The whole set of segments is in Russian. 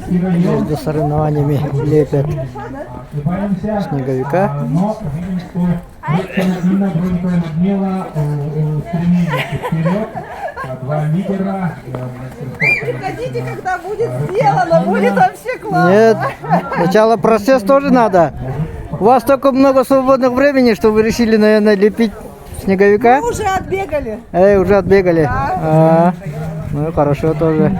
Между соревнованиями лепят снеговика. Приходите, когда будет сделано, будет вообще классно. Нет, сначала процесс тоже надо. У вас столько много свободного времени, что вы решили, наверное, лепить снеговика? Мы уже отбегали. Уже отбегали? Да. Ну, хорошо тоже.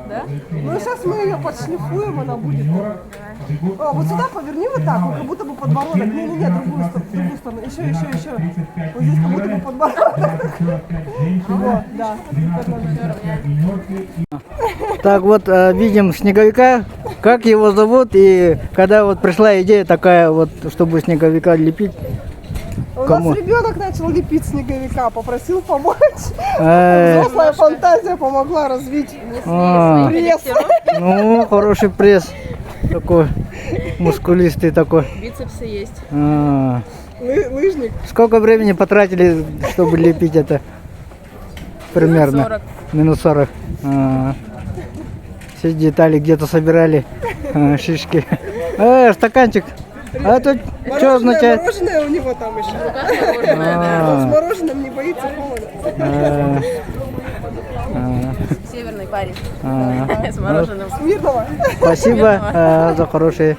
Да? Ну, сейчас мы ее подшлифуем, она будет. О, вот сюда поверни вот так, вот, как будто бы подбородок. Не, другую сторону. Еще. Вот здесь как будто бы подбородок. Вот, да. Так вот, видим снеговика. Как его зовут? И когда вот пришла идея такая, вот, чтобы снеговика лепить? У Кому? нас ребенок начал лепить снеговика, попросил помочь. Взрослая фантазия помогла развить пресс. Ну, хороший пресс. Такой мускулистый такой. Бицепсы есть. Лыжник. Сколько времени потратили, чтобы лепить это? Примерно. 40. Минут 40. Все детали где-то собирали. Шишки. Стаканчик. А тут что означает? Мороженое у него там еще. Он с мороженым не боится холода. Северный парень. С мороженым. Мирного. Спасибо за хорошие